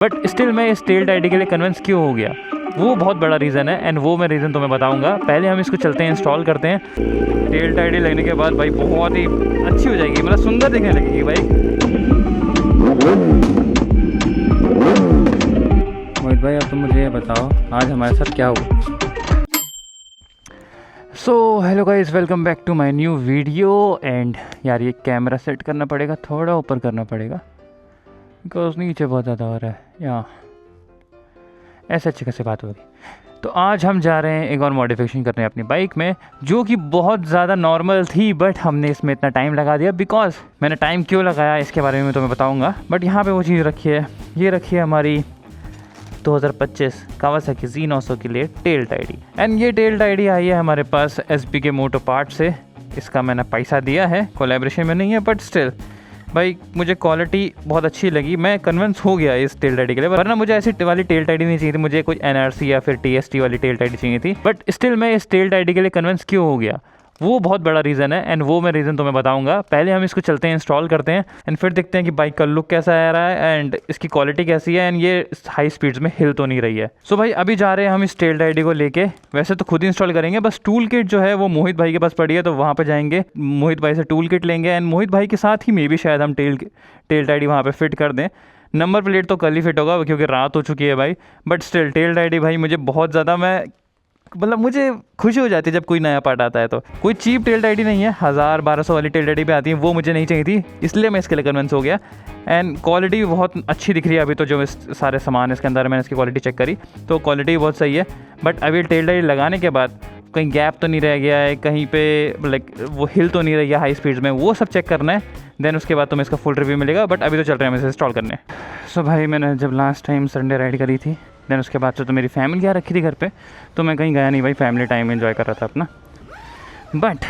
But still मैं इस tailed ID के लिए कन्विंस क्यों हो गया, वो बहुत बड़ा रीज़न है एंड वो मैं रीज़न तुम्हें बताऊंगा। पहले हम इसको चलते हैं, इंस्टॉल करते हैं। टेल्ड आईडी लगने के बाद भाई बहुत ही अच्छी हो जाएगी, मतलब सुंदर दिखने लगेगी भाई। मोहित भाई, अब तुम मुझे ये बताओ आज हमारे साथ क्या हुआ। So hello guys, welcome back to my new video. And यार ये कैमरा सेट करना पड़ेगा, थोड़ा ऊपर करना पड़ेगा बिकॉज नीचे बहुत ज़्यादा हो रहा है। यहाँ ऐसे अच्छी खासी बात होगी। तो आज हम जा रहे हैं एक और मॉडिफिकेशन करने अपनी बाइक में, जो कि बहुत ज़्यादा नॉर्मल थी बट हमने इसमें इतना टाइम लगा दिया। बिकॉज मैंने टाइम क्यों लगाया इसके बारे में तो मैं बताऊँगा। बट यहाँ पे वो चीज़ रखी है, ये रखी है हमारी 2025 कावासाकी Z900 के लिए टेल्ड आईडी। एंड ये टेल्ड आईडी आई है हमारे पास SBK मोटो पार्ट से। इसका मैंने पैसा दिया है, कोलैबोरेशन में नहीं है, बट स्टिल भाई मुझे क्वालिटी बहुत अच्छी लगी। मैं कन्विंस हो गया इस टेल्ड आईडी के लिए, वरना मुझे ऐसी वाली टेल्ड आईडी नहीं चाहिए थी, मुझे कोई NRC या फिर TST वाली टेल्ड आईडी चाहिए थी। बट स्टिल मैं इस टेल्ड आईडी के लिए कन्विंस क्यों हो गया, वो बहुत बड़ा रीज़न है एंड वो मैं रीज़न तुम्हें बताऊंगा। पहले हम इसको चलते हैं, इंस्टॉल करते हैं एंड फिर देखते हैं कि बाइक का लुक कैसा आ रहा है एंड इसकी क्वालिटी कैसी है एंड ये हाई स्पीड्स में हिल तो नहीं रही है। सो भाई अभी जा रहे हैं हम इस टेल्ड आईडी को लेके। वैसे तो खुद ही इंस्टॉल करेंगे, बस टूल किट जो है वो मोहित भाई के पास पड़ी है, तो वहाँ पर जाएंगे, मोहित भाई से टूल किट लेंगे एंड मोहित भाई के साथ ही मे भी शायद हम टेल्ड आईडी वहाँ पर फिट कर दें। नंबर प्लेट तो कल ही फिट होगा क्योंकि रात हो चुकी है भाई। बट स्टिल टेल्ड आईडी भाई मुझे बहुत ज़्यादा, मतलब मुझे खुशी हो जाती है जब कोई नया पार्ट आता है। तो कोई चीप टेल्ड आईडी नहीं है, 1000-1200 वाली टेल्ड आईडी पे आती है, वो मुझे नहीं चाहिए थी, इसलिए मैं इसके लिए कन्विंस हो गया। एंड क्वालिटी भी बहुत अच्छी दिख रही है अभी तो, जो सारे सामान इसके अंदर मैंने इसकी क्वालिटी चेक करी तो क्वालिटी बहुत सही है। बट अभी टेल्ड आईडी लगाने के बाद कहीं गैप तो नहीं रह गया है, कहीं पे लाइक वो हिल तो नहीं रही है हाई स्पीड्स में, वो सब चेक करना है। देन उसके बाद तुम्हें इसका फुल रिव्यू मिलेगा। बट अभी तो चल रहे हैं हम इसे इंस्टॉल करने। सो भाई मैंने जब लास्ट टाइम संडे राइड करी थी, देन उसके बाद से तो मेरी फैमिली आ रखी थी घर पे, तो मैं कहीं गया नहीं भाई, फैमिली टाइम एंजॉय कर रहा था अपना। बट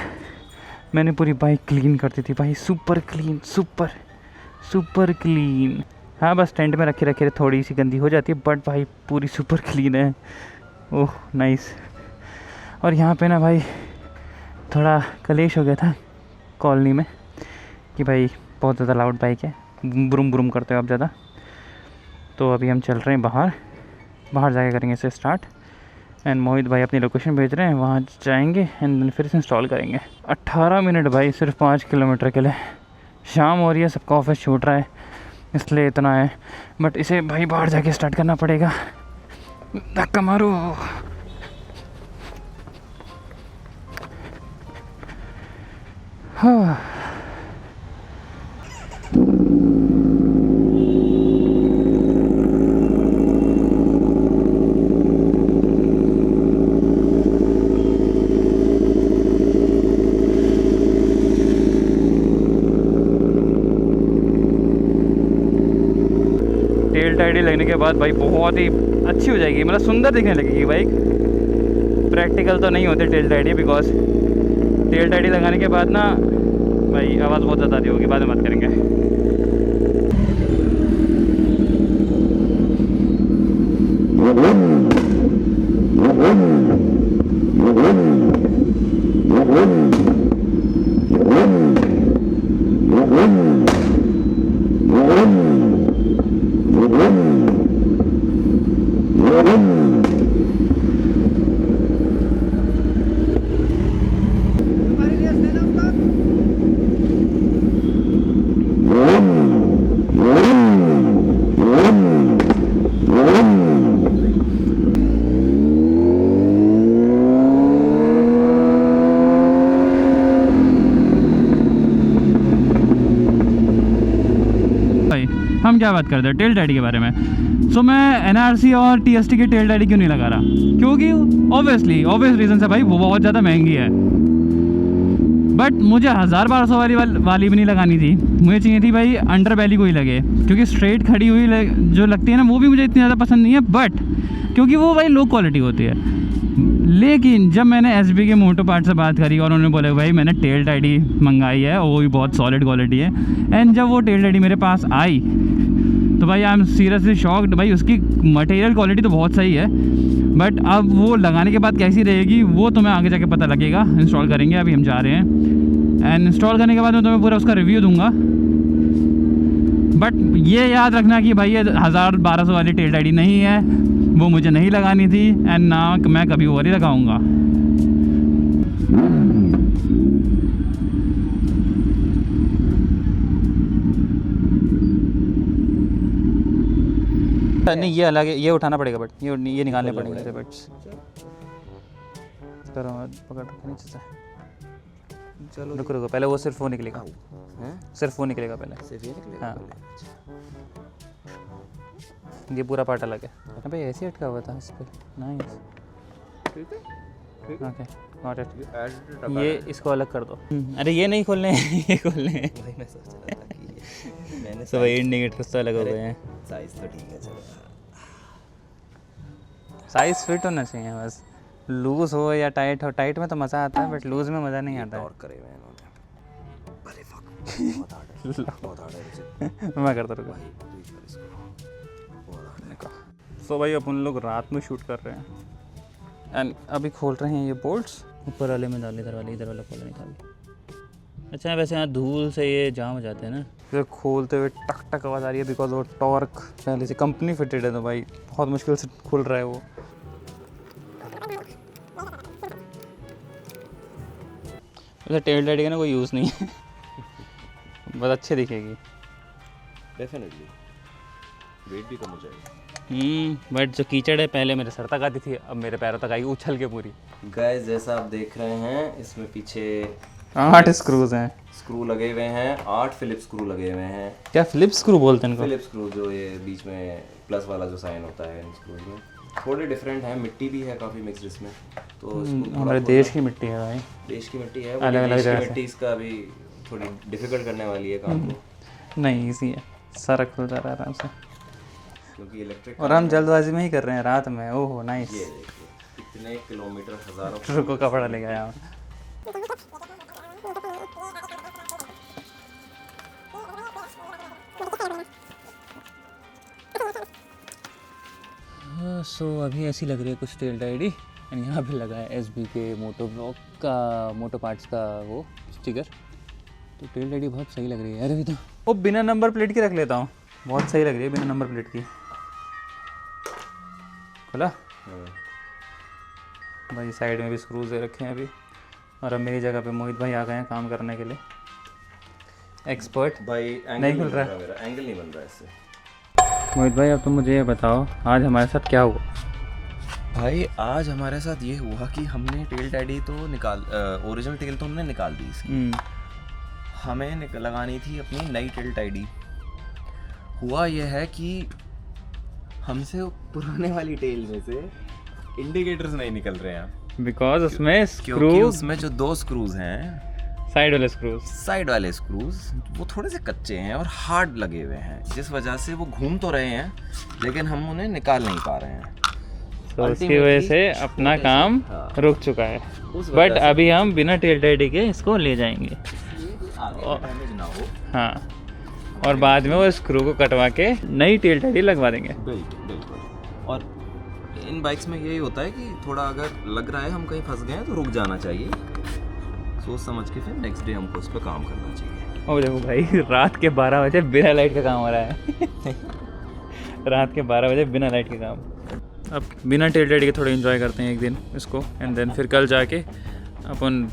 मैंने पूरी बाइक क्लीन कर दी थी भाई, सुपर क्लीन, सुपर क्लीन। हाँ बस टेंट में रखे थोड़ी सी गंदी हो जाती है, बट भाई पूरी सुपर क्लीन है। Oh nice. और यहाँ पे ना भाई थोड़ा कलेश हो गया था कॉलोनी में कि भाई बहुत ज़्यादा लाउड बाइक है, ब्रूम ब्रूम करते हो आप ज़्यादा। तो अभी हम चल रहे हैं बाहर जाके करेंगे इसे स्टार्ट। एंड मोहित भाई अपनी लोकेशन भेज रहे हैं, वहाँ जाएंगे एंड फिर इसे इंस्टॉल करेंगे। 18 मिनट भाई सिर्फ 5 किलोमीटर के लिए। शाम हो रही है, सबका ऑफिस छूट रहा है, इसलिए इतना है। बट इसे भाई बाहर जाके स्टार्ट करना पड़ेगा। धक्का मारो। हाँ टेल्ड आईडी लगने के बाद भाई बहुत ही अच्छी हो जाएगी, मतलब सुंदर दिखने लगेगी बाइक। प्रैक्टिकल तो नहीं होते tailed ID, because tailed ID लगाने के बाद ना भाई आवाज़ बहुत ज़्यादा आती होगी, बाद में बात करेंगे। हम क्या बात करते हैं टेल्ड आईडी के बारे में। सो मैं NRC और TST की टेल्ड आईडी क्यों नहीं लगा रहा, क्योंकि ऑब्वियस रीज़न से भाई वो बहुत ज़्यादा महंगी है। बट मुझे 1000-1200 वाली भी नहीं लगानी थी, मुझे चाहिए थी भाई अंडर बैली को ही लगे, क्योंकि स्ट्रेट खड़ी हुई जो लगती है ना, वो भी मुझे इतनी ज़्यादा पसंद नहीं है, बट क्योंकि वो भाई लो क्वालिटी होती है। लेकिन जब मैंने SBK मोटो पार्ट से बात करी और उन्होंने बोला भाई मैंने टेल्ड आईडी मंगाई है, वो भी बहुत सॉलिड क्वालिटी है। एंड जब वो टेल्ड आईडी मेरे पास आई तो भाई आई एम सीरियसली शॉक्ड। भाई उसकी मटेरियल क्वालिटी तो बहुत सही है, बट अब वो लगाने के बाद कैसी रहेगी वो तुम्हें आगे जाके पता लगेगा। इंस्टॉल करेंगे, अभी हम जा रहे हैं एंड इंस्टॉल करने के बाद मैं तुम्हें पूरा उसका रिव्यू दूंगा। बट ये याद रखना कि भाई ये 1000-1200 वाली टेल आईडी नहीं है, वो मुझे नहीं लगानी थी एंड ना मैं कभी और ही लगाऊंगा। नहीं ये अलग है, ये उठाना पड़ेगा बट ये निकालने पड़ेंगे थे बट्स। करो पकड़ नीचे से। चलो रुको रुको, पहले वो सिर्फ वो निकलेगा, सिर्फ वो निकलेगा पहले। सिर्फ ये निकलेगा हाँ। पहले। ये पूरा पार्ट अलग है। अबे ऐसे ही अटका हुआ था इस पर। नाइस, ठीक है ओके गॉट इट। ऐड ये इसको अलग कर दो। अरे ये नहीं खोलने हैं, ये खोलने हैं। वही मैं सोच रहा था कि मैंने सब इंडिकेटर्स तो अलग हो गए हैं। साइज तो ठीक है चलो। साइज फिट होना चाहिए बस, लूज हो या टाइट हो। टाइट में तो मज़ा आता है बट लूज में मज़ा नहीं आता और करे हुए इन्होंने। अरे फक बहुत हार्ड है, बहुत हार्ड है मुझे। है। मैं करता रुको। भाई तू ही कर इसको, बहुत हार्ड है। सो भाई अपन लोग रात में शूट कर रहे हैं एंड अभी खोल रहे हैं ये बोल्ट्स। ऊपर वाले में डाल, इधर वाला खोला निकाल। अच्छा वैसे यहाँ धूल से ये जाम हो जाते हैं ना, फिर खोलते हुए टक टक आवाज़ आ रही है बिकॉज वो टॉर्क पहले से कंपनी फिटेड है तो भाई बहुत मुश्किल से खुल रहा है वो। वैसे टेल लाइट का ना कोई यूज़ नहीं है, बहुत अच्छी दिखेगी। डेफिनेटली वेट भी कम हो जाएगा। बट जो कीचड़ है पहले मेरे सर तक आती थी, अब मेरे पैरों तक आई उछल के पूरी। गाइस जैसा आप देख रहे हैं इसमें पीछे 8 स्क्रूज हैं। स्क्रू लगे हुए हैं, 8 फिलिप स्क्रू लगे हुए हैं। क्या फिलिप स्क्रू बोलते हैं इनको? फिलिप स्क्रू जो ये बीच में प्लस वाला जो साइन होता है इन स्क्रूज में, थोड़े डिफरेंट है। मिट्टी भी है काफ़ी मिक्स इसमें, तो इसको थोड़ा हमारे देश की मिट्टी है भाई। देश की मिट्टी है, अलग अलग देश की जगह से। मिट्टी इसका अभी थोड़ी डिफिकल्ट करने वाली है काम को, नहीं इजी है, सारा खुलता रहा आराम से। क्योंकि इलेक्ट्रिक और हम जल्दबाजी में ही कर रहे हैं रात में। ओहो नाइस। ये देखिए कितने किलोमीटर, हजारों रुको कपड़ा ले गया यहाँ। सो अभी ऐसी लग रही है कुछ टेल आईडी एंड यहाँ पे लगा है SBK मोटो ब्लॉक का, मोटो पार्ट्स का वो स्टिकर। तो टेल आईडी बहुत सही लग रही है। अरे भी तो वो बिना नंबर प्लेट की रख लेता हूँ, बहुत सही लग रही है बिना नंबर प्लेट की। खोला भाई, साइड में भी स्क्रूज दे रखे हैं अभी। और अब मेरी जगह पे मोहित भाई आ गए हैं काम करने के लिए, एक्सपर्ट। भाई एंगल नहीं खुल रहा है। मेरा एंगल नहीं बन रहा है इससे। मोहित भाई अब तुम मुझे ये बताओ आज हमारे साथ क्या हुआ? भाई आज हमारे साथ ये हुआ कि हमने टेल डैडी तो ओरिजिनल टेल तो हमने निकाल दी इसकी। हमें लगानी थी अपनी नई टेल टाइडी। हुआ यह है कि हमसे पुराने वाली टेल में से इंडिकेटर्स नहीं निकल रहे हैं, बिकॉज उसमें क्योंकि स्क्रू, उसमें जो 2 स्क्रूज हैं साइड वाले स्क्रूज, साइड वाले स्क्रूज वो थोड़े से कच्चे हैं और हार्ड लगे हुए हैं, जिस वजह से वो घूम तो रहे हैं लेकिन हम उन्हें निकाल नहीं पा रहे हैं। तो उसकी वजह से अपना काम रुक चुका है। बट अभी हम बिना टेल डैडी के इसको ले जाएंगे। डैमेज ना हो। हाँ, और बाद में वो स्क्रू को कटवा के नई टेल डैडी लगवा देंगे। बिल्कुल बिल्कुल। और इन बाइक्स में यही होता है कि थोड़ा अगर लग रहा है हम कहीं फंस गए हैं तो रुक जाना चाहिए, सोच समझ के फिर नेक्स्ट डे हमको उस पर काम करना चाहिए। ओ देखो भाई, रात के 12 बजे बिना लाइट का काम हो रहा है। रात के 12 बजे बिना लाइट के काम। अब बिना टेल डैडी के थोड़ा एंजॉय करते हैं एक दिन इसको, एंड देन फिर कल जाके अपन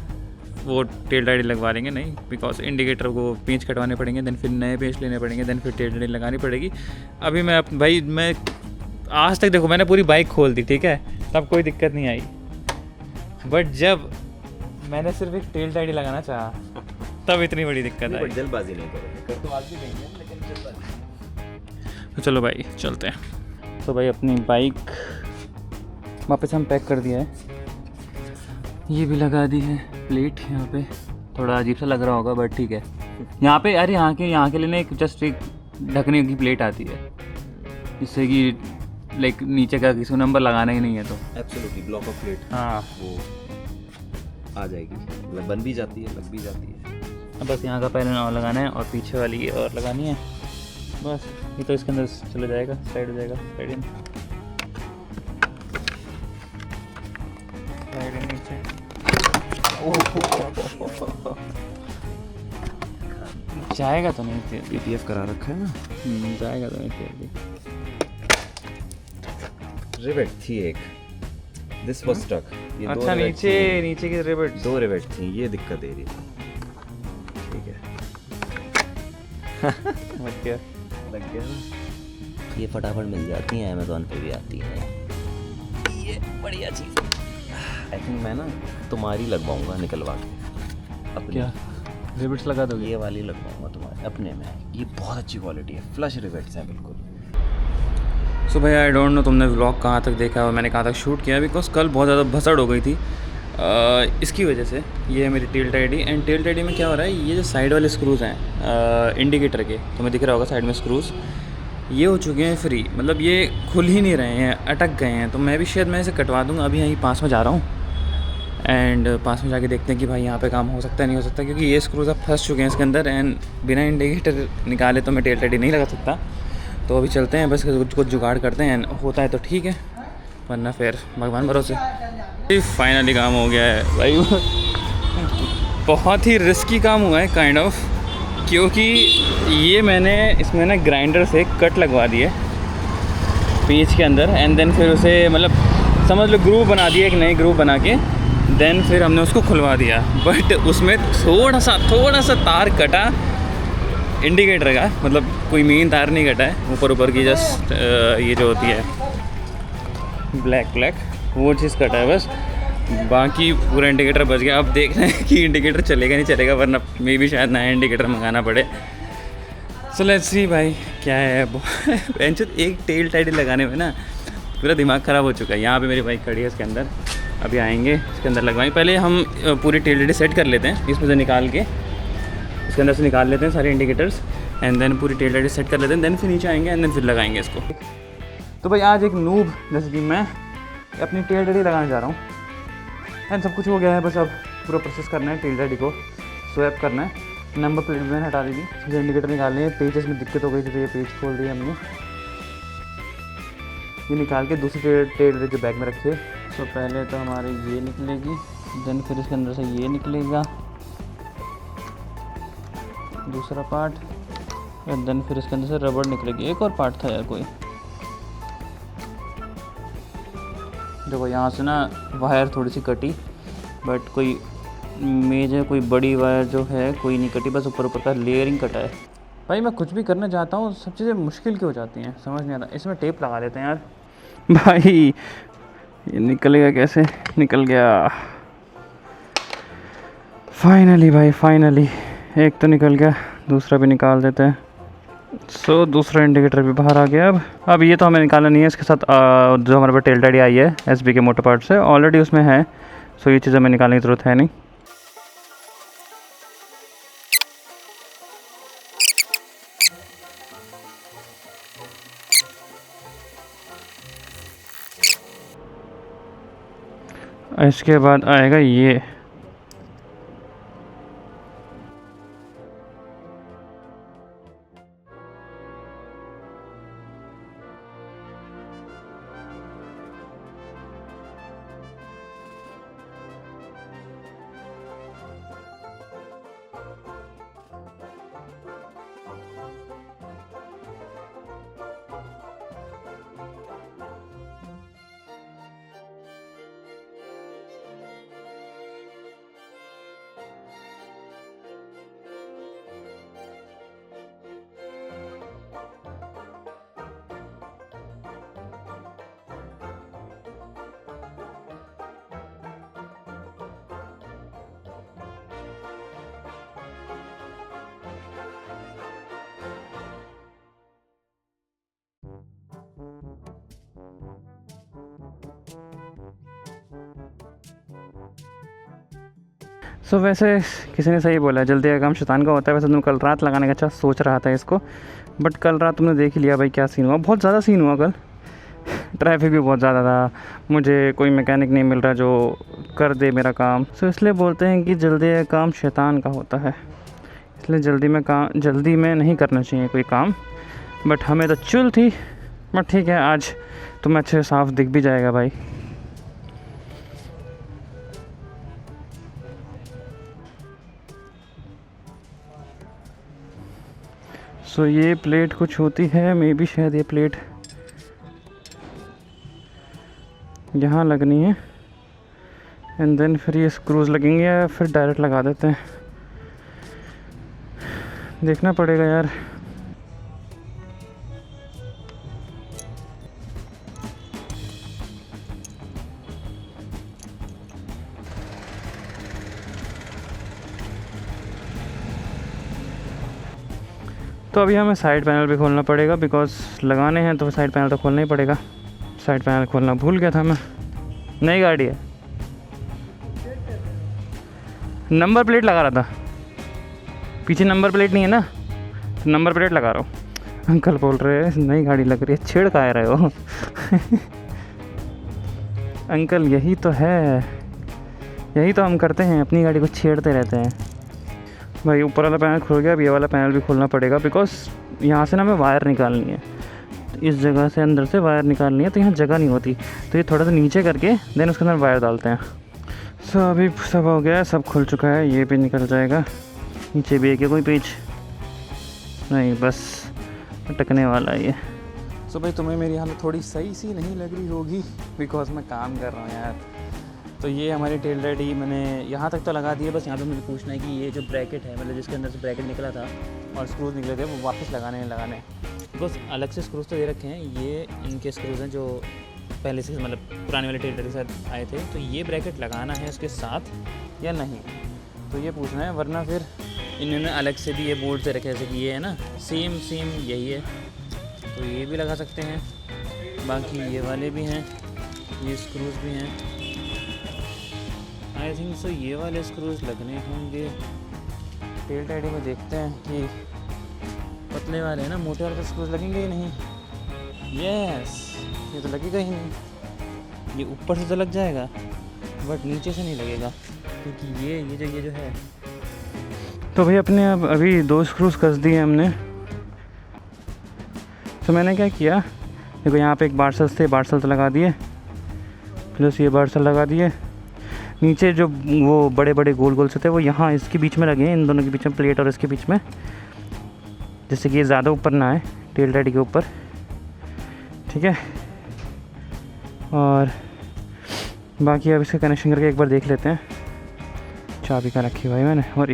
वो टेल डैडी लगवा लेंगे। नहीं, बिकॉज इंडिकेटर को पेंच कटवाने पड़ेंगे, देन फिर नए पेंच लेने पड़ेंगे, देन फिर टेल डैडी लगानी पड़ेगी। अभी मैं भाई मैं आज तक देखो मैंने पूरी बाइक खोल दी, ठीक है, तब कोई दिक्कत नहीं आई। बट जब मैंने सिर्फ एक टेल डैडी लगाना चाहा तब इतनी बड़ी दिक्कत आई। जल्दबाजी नहीं करेंगे, कर तो आज भी नहीं है लेकिन जल्दबाजी। तो चलो भाई चलते हैं। तो भाई अपनी बाइक वापस हम पैक कर दिया है, ये भी लगा दी है प्लेट यहाँ पे। थोड़ा अजीब सा लग रहा होगा बट ठीक है। यहाँ पे अरे यहाँ के लिए ना एक जस्ट एक ढकने की प्लेट आती है, जिससे कि लाइक नीचे का किसी को नंबर लगाना ही नहीं है तो एब्सोल्युटली ब्लॉक ऑफ प्लेट हाँ वो आ जाएगी, मतलब बन भी जाती है, लग भी जाती है। अब बस यहाँ का पहले और लगाना है और पीछे वाली ये और लगानी है बस। ये तो इसके अंदर चला जाएगा, साइड हो जाएगा, साइड इन नीचे। जाएगा तो नहीं फिर भी। PPF करा रखा है ना। जाएगा तो नहीं फिर भी। रिवेट थी एक, दिस वाज स्टक। ये दो अच्छा रिवेट नीचे थी। नीचे की रिवेट। 2 रिवेट थी, ये दिक्कत दे रही थी। ठीक है, लग गया। लग गया ना। ये फटाफट मिल जाती हैं, अमेज़ॉन पे भी आती हैं। ये बढ़िया चीज़ है। आई थिंक मैं ना तुम्हारी लगवाऊंगा निकलवा के अपनी। क्या रिवेट्स लगा दोगे? ये वाली लगवाऊंगा तुम्हारे अपने में। ये बहुत अच्छी क्वालिटी है, फ्लश रिवेट्स हैं बिल्कुल। सो भाई आई डोंट नो तुमने व्लॉग कहाँ तक देखा और मैंने कहाँ तक शूट किया, बिकॉज कल बहुत ज़्यादा भसड़ हो गई थी इसकी वजह से। ये है मेरी टेल टाइडी, एंड टेल टाइडी में क्या हो रहा है, ये जो साइड वाले स्क्रूज़ हैं इंडिकेटर के, तुम्हें दिख रहा होगा साइड में स्क्रूज़, ये हो चुके हैं फ्री, मतलब ये खुल ही नहीं रहे हैं, अटक गए हैं। तो मैं भी शायद मैं इसे कटवा दूँगा। अभी यहीं पास में जा रहा हूँ एंड पास में जाके देखते हैं कि भाई यहाँ पे काम हो सकता है नहीं हो सकता, क्योंकि ये स्क्रूज़ अब फंस चुके हैं इसके अंदर एंड बिना इंडिकेटर निकाले तो मैं टेल टाइडी नहीं लगा सकता। तो अभी चलते हैं, बस कुछ जुगाड़ करते हैं, होता है तो ठीक है, वरना फिर भगवान भरोसे। फाइनली काम हो गया है भाई। बहुत ही रिस्की काम हुआ है काइंड ऑफ, क्योंकि ये मैंने इसमें ना ग्राइंडर से कट लगवा दिए पेज के अंदर एंड देन फिर उसे मतलब समझ लो ग्रूव बना दिया, एक नई ग्रूव बना के देन फिर हमने उसको खुलवा दिया। बट उसमें थोड़ा सा तार कटा इंडिकेटर का, मतलब कोई मेन तार नहीं कटा है, ऊपर की जस्ट ये जो होती है ब्लैक वो चीज़ कटा है बस, बाकी पूरा इंडिकेटर बच गया। अब देख रहे हैं कि इंडिकेटर चलेगा नहीं चलेगा, वरना मे भी शायद नया इंडिकेटर मंगाना पड़े। सो लेट्स सी भाई क्या है। एक टेल टाइडी लगाने में ना पूरा दिमाग ख़राब हो चुका है। यहाँ पे मेरी बाइक खड़ी है, इसके अंदर अभी आएंगे, इसके अंदर लगवाएंगे। पहले हम पूरी टेल टाइडी सेट कर लेते हैं, इसमें से निकाल के इसके अंदर से निकाल लेते हैं सारे इंडिकेटर्स एंड देन पूरी टेल टाइडी सेट कर लेते हैं, देन फिर नीचे आएंगे एंड देन फिर लगाएंगे इसको। तो भाई आज एक नूब जैसे कि मैं अपनी टेल टाइडी लगाने जा रहा हूँ एंड सब कुछ हो गया है, बस अब पूरा प्रोसेस करना है, टेल टाइडी को स्वैप करना है, नंबर प्लेट मैंने हटा दी थी, मुझे इंडिकेटर निकालने हैं। पेजेस में दिक्कत हो गई थी तो ये पेज खोल दिया हमने, ये निकाल के दूसरी टेल जो बैग में रखिए। तो पहले तो हमारी ये निकलेगी, देन फिर इसके अंदर से ये निकलेगा दूसरा पार्ट, और देन फिर इसके अंदर से रबड़ निकलेगी। एक और पार्ट था यार कोई, देखो यहाँ से ना वायर थोड़ी सी कटी, बट कोई मेजर कोई बड़ी वायर जो है कोई नहीं कटी, बस ऊपर का लेयरिंग कटा है। भाई मैं कुछ भी करना चाहता हूँ, सब चीज़ें मुश्किल क्यों हो जाती हैं, समझ नहीं आता। इसमें टेप लगा लेते हैं यार। भाई ये निकलेगा कैसे, निकल गया फाइनली भाई, फाइनली एक तो निकल गया, दूसरा भी निकाल देते हैं। सो दूसरा इंडिकेटर भी बाहर आ गया। अब ये तो हमें निकालना नहीं है, इसके साथ जो हमारे पास टेल टाइडी आई है SB के मोटर पार्ट से ऑलरेडी उसमें है, सो ये चीज़ हमें निकालने की ज़रूरत है नहीं। इसके बाद आएगा ये, सो वैसे किसी ने सही बोला, जल्दी का काम शैतान का होता है। वैसे तुम कल रात लगाने का अच्छा सोच रहा था इसको, बट कल रात तुमने देख ही लिया भाई क्या सीन हुआ, बहुत ज़्यादा सीन हुआ कल। ट्रैफिक भी बहुत ज़्यादा था, मुझे कोई मैकेनिक नहीं मिल रहा जो कर दे मेरा काम। सो इसलिए बोलते हैं कि जल्दी का काम शैतान का होता है, इसलिए जल्दी में नहीं करना चाहिए कोई काम। बट हमें तो चुल थी, बट ठीक है, आज तुम्हें अच्छे साफ दिख भी जाएगा भाई। सो ये प्लेट कुछ होती है, मे बी शायद ये प्लेट यहाँ लगनी है एंड देन फिर ये स्क्रूज लगेंगे या फिर डायरेक्ट लगा देते हैं, देखना पड़ेगा यार। तो अभी हमें साइड पैनल भी खोलना पड़ेगा बिकॉज लगाने हैं तो साइड पैनल तो खोलना ही पड़ेगा। साइड पैनल खोलना भूल गया था मैं। नई गाड़ी है, नंबर प्लेट लगा रहा था, पीछे नंबर प्लेट नहीं है ना तो नंबर प्लेट लगा रहा हूँ। अंकल बोल रहे हैं नई गाड़ी लग रही है, छेड़ का रहे हो। अंकल यही तो है, यही तो हम करते हैं, अपनी गाड़ी को छेड़ते रहते हैं। भाई ऊपर वाला पैनल खुल गया, अब ये वाला पैनल भी खोलना पड़ेगा बिकॉज यहाँ से ना हमें वायर निकालनी है, इस जगह से अंदर से वायर निकालनी है, तो यहाँ जगह नहीं होती, तो ये थोड़ा सा नीचे करके देन उसके अंदर वायर डालते हैं। सो अभी सब हो गया, सब खुल चुका है, ये भी निकल जाएगा। नीचे भी है क्या कोई पेज? नहीं, बस अटकने वाला है ये। सो भाई तुम्हें मेरी हालत थोड़ी सही सी नहीं लग रही होगी बिकॉज मैं काम कर रहा हूँ यार। तो ये हमारी टेल लाइट मैंने यहाँ तक तो लगा दी है, बस यहाँ पे मुझे पूछना है कि ये जो ब्रैकेट है, मतलब जिसके अंदर से ब्रैकेट निकला था और स्क्रूज निकले थे, वो वापस लगाने बिकॉज अलग से स्क्रूज तो दे रखे हैं, ये इनके स्क्रूज हैं जो पहले से मतलब पुराने वाले टेल लाइट के साथ आए थे। तो ये ब्रैकेट लगाना है उसके साथ या नहीं, तो ये पूछना है, वरना फिर इन्होंने अलग से भी ये बोर्ड से रखे, जैसे कि ये है ना सेम यही है, तो ये भी लगा सकते हैं। बाकी ये वाले भी हैं, ये स्क्रूज भी हैं, आई थिंक सो ये वाले स्क्रूज लगने होंगे। टेल टाइडी में देखते हैं कि पतले वाले हैं ना, मोटे वाले स्क्रूज लगेंगे ही नहीं। यस, ये तो लगेगा ही नहीं, ये ऊपर से तो लग जाएगा बट नीचे से नहीं लगेगा, क्योंकि ये जो है। तो भाई अपने अभी 2 स्क्रूज कस दिए हमने। तो मैंने क्या किया, देखो यहाँ पे एक बारसल थे, बारसल तो लगा दिए, प्लस ये बारसल लगा दिए। नीचे जो वो बड़े बड़े गोल से थे वो यहाँ इसके बीच में लगे हैं, इन दोनों के बीच में, प्लेट और इसके बीच में, जिससे कि ये ज़्यादा ऊपर ना आए टेल लाइट के ऊपर, ठीक है। और बाकी अब इसका कनेक्शन करके एक बार देख लेते हैं। चाबी का रखी भाई मैंने, और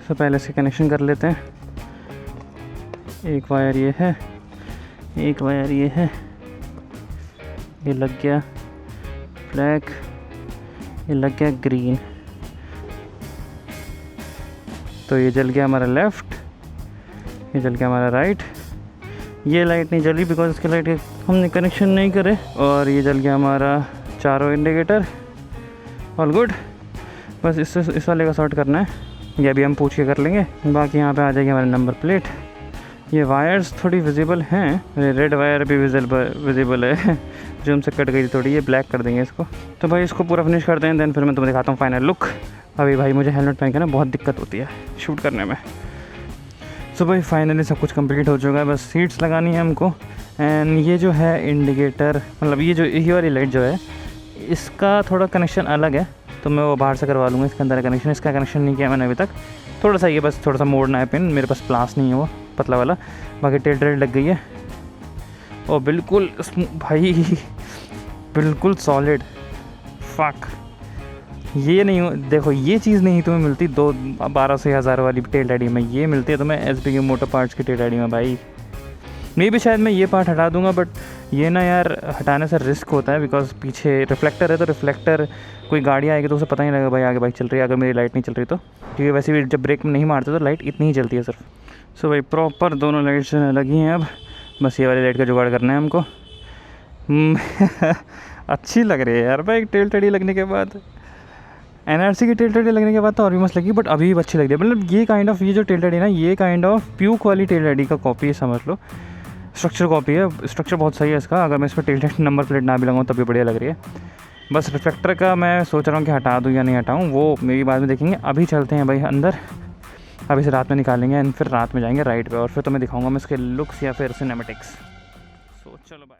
तो पहले से कनेक्शन कर लेते हैं। एक वायर ये है, एक वायर ये है, ये लग गया ब्लैक, ये लग गया ग्रीन, तो ये जल गया हमारा लेफ़्ट, ये जल गया हमारा राइट। ये लाइट नहीं जली बिकॉज इसके लाइट के हमने कनेक्शन नहीं करे, और ये जल गया हमारा चारों इंडिकेटर। ऑल गुड, बस इस वाले का सॉर्ट करना है, ये अभी हम पूछ के कर लेंगे। बाकी यहाँ पे आ जाएगी हमारी नंबर प्लेट। ये वायर्स थोड़ी विजिबल हैं, रेड वायर भी विजिबल है जो हमसे कट गई थोड़ी, ये ब्लैक कर देंगे इसको। तो भाई इसको पूरा फिनिश करते हैं, देन फिर मैं तुम्हें दिखाता हूँ फाइनल लुक। अभी भाई मुझे हेलमेट पहन के ना बहुत दिक्कत होती है शूट करने में। सो भाई फाइनली सब कुछ कंप्लीट हो चुका है, बस सीट्स लगानी है हमको। एंड ये जो है इंडिकेटर, मतलब ये वाली लाइट जो है, इसका थोड़ा कनेक्शन अलग है, तो मैं वो बाहर से करवा लूँगा। इसके अंदर कनेक्शन, इसका कनेक्शन नहीं किया मैंने अभी तक, थोड़ा सा ये बस थोड़ा सा मोड़ना है पिन, मेरे पास प्लास नहीं है वो पतला वाला। बाकी टेल लाइट लग गई है और बिल्कुल भाई बिल्कुल सॉलिड। फक, ये नहीं, देखो ये चीज़ नहीं तुम्हें मिलती 1200 से 1000 वाली टेल लाइट में, ये मिलती है तुम्हें एसबी के मोटर पार्ट्स की टेल लाइट में भाई। मे भी शायद मैं ये पार्ट हटा दूंगा, बट ये ना यार हटाने से रिस्क होता है बिकॉज पीछे रिफ्लेक्टर है, तो रिफ्लेक्टर कोई गाड़ी आएगी तो उसे पता नहीं लगेगा भाई आगे बाइक चल रही है, अगर मेरी लाइट नहीं चल रही तो, क्योंकि वैसे भी जब ब्रेक में नहीं मारते तो लाइट इतनी ही चलती है सिर्फ। सो भाई प्रॉपर दोनों लाइट्स लगी हैं, अब बस ये वाली लाइट का जुगाड़ करना है हमको। अच्छी लग रही है यार भाई टेल टडी लगने के बाद, एनआरसी की टेल टडी लगने के बाद तो और भी मस्त लगी, बट अभी भी अच्छी लग रही है। मतलब ये काइंड ऑफ, ये जो टेल टडी है ना, ये काइंड ऑफ प्यूक वाली टेल टडी का कॉपी है, समझ लो, स्ट्रक्चर कॉपी है। स्ट्रक्चर बहुत सही है इसका, अगर मैं इस पर टेल लाइट नंबर प्लेट ना भी लगाऊँ तब भी बढ़िया लग रही है। बस रिफ्लेक्टर का मैं सोच रहा हूँ कि हटा दूँ या नहीं हटाऊँ, वो मेरी बाद में देखेंगे। अभी चलते हैं भाई अंदर, अभी से रात में निकालेंगे एंड फिर रात में जाएंगे राइड पे, और फिर तो मैं दिखाऊंगा मैं इसके लुक्स या फिर सिनेमेटिक्स। सो चलो बाय।